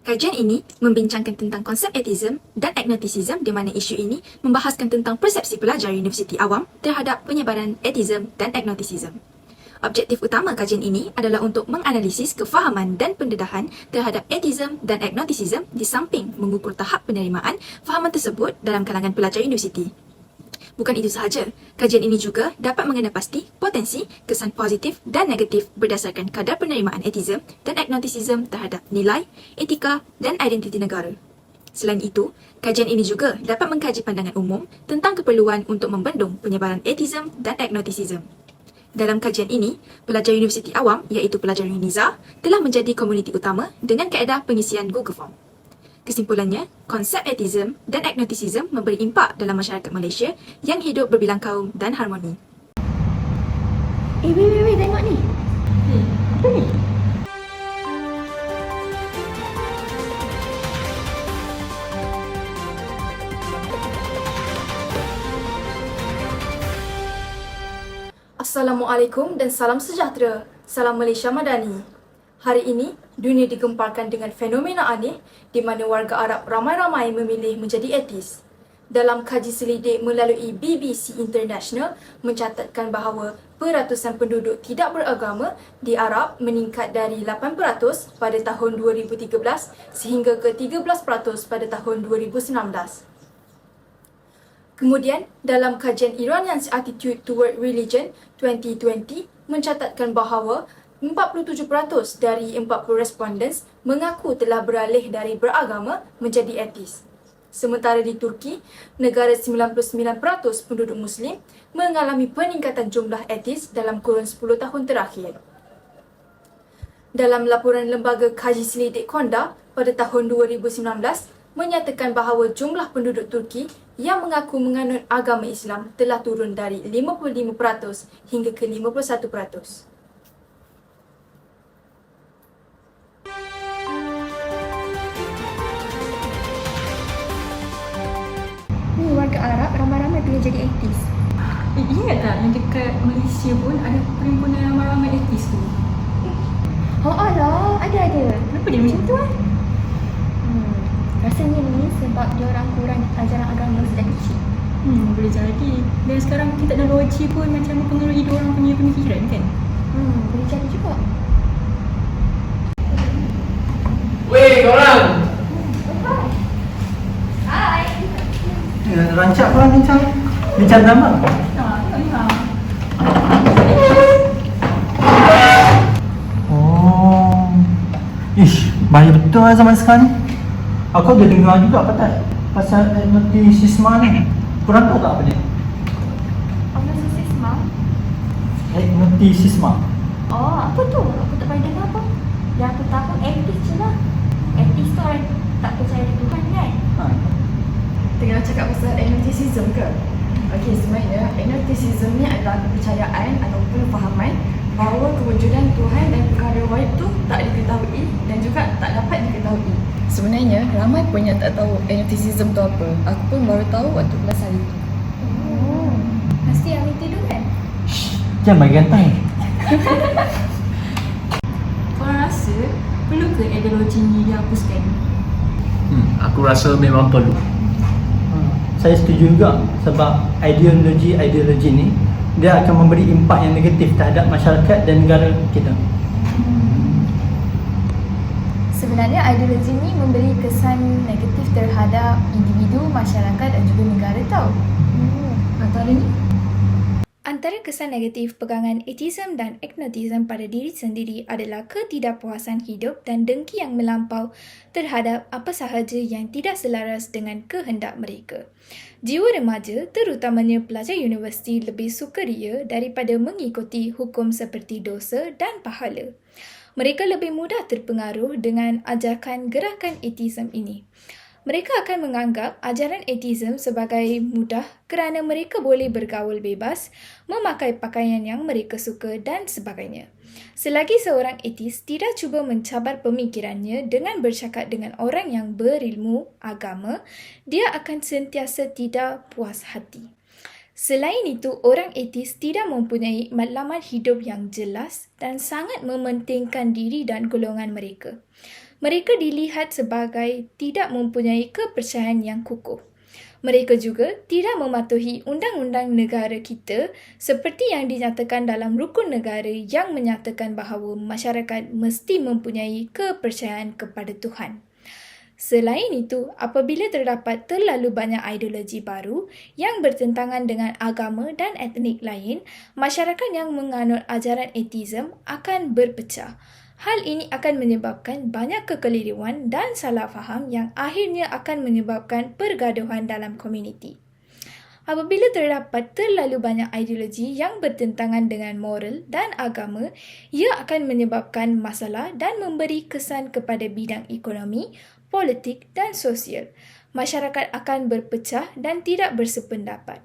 Kajian ini membincangkan tentang konsep etism dan agnosticism di mana isu ini membahaskan tentang persepsi pelajar universiti awam terhadap penyebaran etism dan agnosticism. Objektif utama kajian ini adalah untuk menganalisis kefahaman dan pendedahan terhadap etism dan agnosticism di samping mengukur tahap penerimaan fahaman tersebut dalam kalangan pelajar universiti. Bukan itu sahaja, kajian ini juga dapat mengenal pasti potensi, kesan positif dan negatif berdasarkan kadar penerimaan etism dan agnosticism terhadap nilai, etika dan identiti negara. Selain itu, kajian ini juga dapat mengkaji pandangan umum tentang keperluan untuk membendung penyebaran etism dan agnosticism. Dalam kajian ini, pelajar universiti awam iaitu pelajar UNIZA telah menjadi komuniti utama dengan kaedah pengisian Google Form. Kesimpulannya, konsep etism dan agnosticism memberi impak dalam masyarakat Malaysia yang hidup berbilang kaum dan harmoni. Wait, tengok ni. Apa ni? Assalamualaikum dan salam sejahtera. Salam Malaysia Madani. Hari ini, dunia digemparkan dengan fenomena aneh di mana warga Arab ramai-ramai memilih menjadi etis. Dalam kaji selidik melalui BBC International mencatatkan bahawa peratusan penduduk tidak beragama di Arab meningkat dari 8% pada tahun 2013 sehingga ke 13% pada tahun 2019. Kemudian, dalam kajian Iranian's Attitude Toward Religion 2020 mencatatkan bahawa 47% dari 40 respondents mengaku telah beralih dari beragama menjadi etis. Sementara di Turki, negara 99% penduduk Muslim mengalami peningkatan jumlah etis dalam kurun 10 tahun terakhir. Dalam laporan Lembaga Kaji Selidik Konda pada tahun 2019, menyatakan bahawa jumlah penduduk Turki yang mengaku menganut agama Islam telah turun dari 55% hingga ke 51%. Ni warga Arab ramai-ramai pilih jadi etis. Ingat tak yang dekat Malaysia pun ada perhimpunan ramai-ramai etis tu? Alah, ada. Kenapa dia macam tu Rasanya ni sebab dia orang kurang ajaran agama sejak kecil. Boleh jadi. Dan sekarang kita teknologi pun macam mempengaruhi dia orang punya pemikiran kan? Boleh jadi juga. Weh korang! Hai. Rancak korang bincang nama. Tengok. Oh. Ish, bahaya betul lah zaman sekarang ni. Aku ada dengar juga pasal agnosticism ni. Korang tahu tak apa dia? Agnosticism? Agnosticism. Oh, apa tu? Aku tak pernah dengar apa. Yang aku tahu etis je lah. Etis tu orang tak percaya di Tuhan kan? Tengah cakap pasal agnosticism ke? Okey, sebenarnya agnosticism ni adalah kepercayaan ataupun fahaman bahawa kewujudan Tuhan dan perkara gaib tu tak diketahui dan juga tak dapat diketahui. Sebenarnya ramai pun yang tak tahu agnosticism tu apa. Aku pun baru tahu waktu kelas hari tu. Mesti yang ni tidur kan? Jangan bagi gantai. Korang rasa perlu ke ideologi ni dihapuskan? Aku rasa memang perlu. Saya setuju juga sebab ideologi ni dia akan memberi impak yang negatif terhadap masyarakat dan negara kita. Sebenarnya ideologi ni memberi kesan negatif terhadap individu, masyarakat dan juga negara tau. Antaranya Antara kesan negatif pegangan etism dan agnosticism pada diri sendiri adalah ketidakpuasan hidup dan dengki yang melampau terhadap apa sahaja yang tidak selaras dengan kehendak mereka. Jiwa remaja, terutamanya pelajar universiti, lebih sukaria daripada mengikuti hukum seperti dosa dan pahala. Mereka lebih mudah terpengaruh dengan ajakan gerakan etism ini. Mereka akan menganggap ajaran etism sebagai mudah kerana mereka boleh bergaul bebas, memakai pakaian yang mereka suka dan sebagainya. Selagi seorang etis tidak cuba mencabar pemikirannya dengan bercakap dengan orang yang berilmu agama, dia akan sentiasa tidak puas hati. Selain itu, orang etis tidak mempunyai matlamat hidup yang jelas dan sangat mementingkan diri dan golongan mereka. Mereka dilihat sebagai tidak mempunyai kepercayaan yang kukuh. Mereka juga tidak mematuhi undang-undang negara kita seperti yang dinyatakan dalam rukun negara yang menyatakan bahawa masyarakat mesti mempunyai kepercayaan kepada Tuhan. Selain itu, apabila terdapat terlalu banyak ideologi baru yang bertentangan dengan agama dan etnik lain, masyarakat yang menganut ajaran ateism akan berpecah. Hal ini akan menyebabkan banyak kekeliruan dan salah faham yang akhirnya akan menyebabkan pergaduhan dalam komuniti. Apabila terdapat terlalu banyak ideologi yang bertentangan dengan moral dan agama, ia akan menyebabkan masalah dan memberi kesan kepada bidang ekonomi, politik dan sosial. Masyarakat akan berpecah dan tidak bersependapat.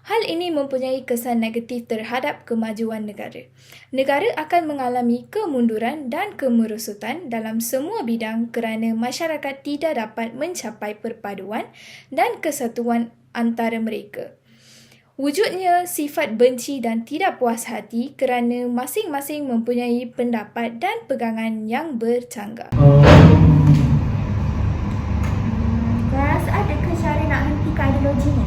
Hal ini mempunyai kesan negatif terhadap kemajuan negara. Negara akan mengalami kemunduran dan kemerosotan dalam semua bidang kerana masyarakat tidak dapat mencapai perpaduan dan kesatuan antara mereka. Wujudnya sifat benci dan tidak puas hati kerana masing-masing mempunyai pendapat dan pegangan yang bercanggah. Korang rasa adakah cara nak hentikan ideologi ni?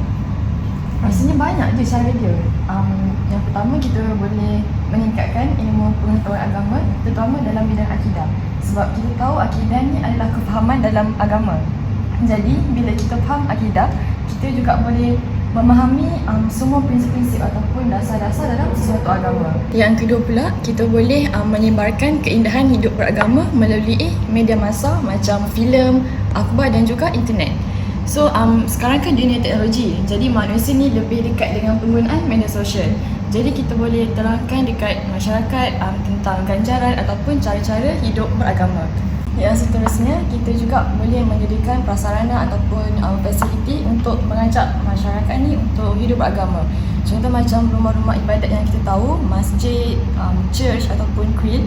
Rasanya banyak je cara dia. Yang pertama, kita boleh meningkatkan ilmu pengetahuan agama, terutama dalam bidang akidah. Sebab kita tahu akidah ni adalah kefahaman dalam agama. Jadi, bila kita faham akidah, kita juga boleh memahami semua prinsip-prinsip ataupun dasar-dasar dalam sesuatu agama. Yang kedua pula, kita boleh menyebarkan keindahan hidup beragama melalui media massa macam filem, akhbar dan juga internet. So, sekarang kan dunia teknologi, jadi manusia ni lebih dekat dengan penggunaan media sosial. Jadi kita boleh terangkan dekat masyarakat tentang ganjaran ataupun cara-cara hidup beragama. Yang seterusnya, kita juga boleh menyediakan prasarana ataupun fasiliti untuk mengajak masyarakat ni untuk hidup beragama. Contoh macam rumah-rumah ibadat yang kita tahu, masjid, church ataupun kuil.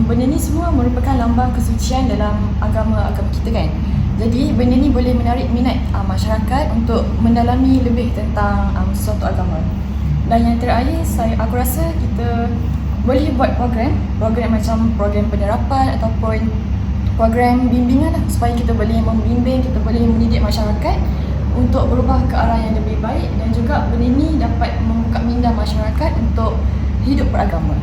Benda ni semua merupakan lambang kesucian dalam agama-agama kita kan. Jadi benda ni boleh menarik minat masyarakat untuk mendalami lebih tentang suatu agama. Dan yang terakhir, aku rasa kita boleh buat program macam program penerapan ataupun program bimbingan lah, supaya kita boleh membimbing, kita boleh mendidik masyarakat untuk berubah ke arah yang lebih baik, dan juga benda ni dapat membuka minda masyarakat untuk hidup beragama.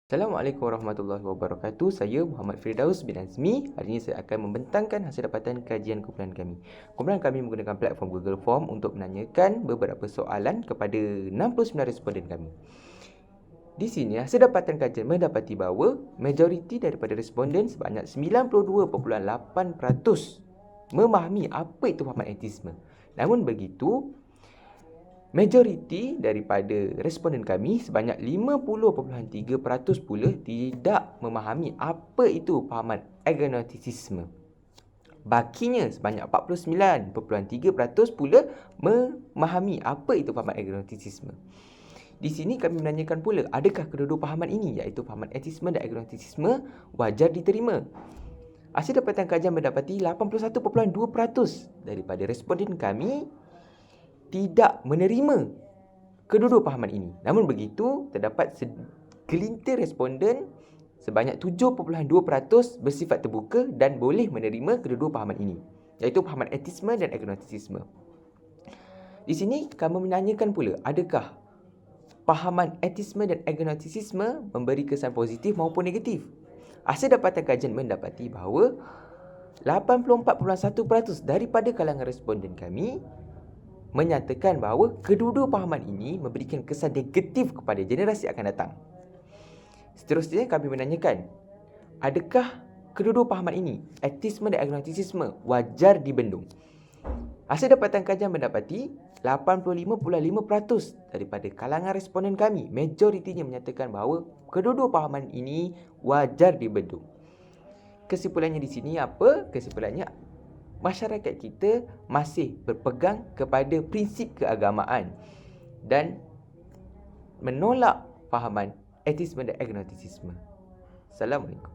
Assalamualaikum warahmatullahi wabarakatuh. Saya Muhammad Firdaus bin Azmi. Hari ini saya akan membentangkan hasil dapatan kajian kumpulan kami. Kumpulan kami menggunakan platform Google Form untuk menanyakan beberapa soalan kepada 69 responden kami. Di sini hasil dapatan kajian mendapati bahawa majoriti daripada responden sebanyak 92.8% memahami apa itu fahaman ateisme. Namun begitu, majoriti daripada responden kami sebanyak 50.3% pula tidak memahami apa itu fahaman agnostisisme. Bakinya sebanyak 49.3% pula memahami apa itu fahaman agnostisisme. Di sini kami menanyakan pula, adakah kedua-dua fahaman ini, iaitu fahaman ateisme dan agnostisisme, wajar diterima? Hasil dapatan kajian mendapati 81.2% daripada responden kami tidak menerima kedua-dua fahaman ini. Namun begitu, terdapat segelintir responden sebanyak 7.2% bersifat terbuka dan boleh menerima kedua-dua fahaman ini, iaitu fahaman ateisme dan agnostisisme. Di sini kami menanyakan pula, adakah fahaman ateisme dan agnostisisme memberi kesan positif maupun negatif? Hasil dapatan kajian mendapati bahawa 84.1% daripada kalangan responden kami menyatakan bahawa kedua-dua fahaman ini memberikan kesan negatif kepada generasi akan datang. Seterusnya kami menanyakan, adakah kedua-dua fahaman ini, ateisme dan agnostisisme, wajar dibendung? Hasil dapatan kajian mendapati 85.5% daripada kalangan responden kami, majoritinya menyatakan bahawa kedua-dua fahaman ini wajar dibendung. Kesimpulannya di sini apa? Kesimpulannya, masyarakat kita masih berpegang kepada prinsip keagamaan dan menolak fahaman ateisme dan agnostisisme. Assalamualaikum.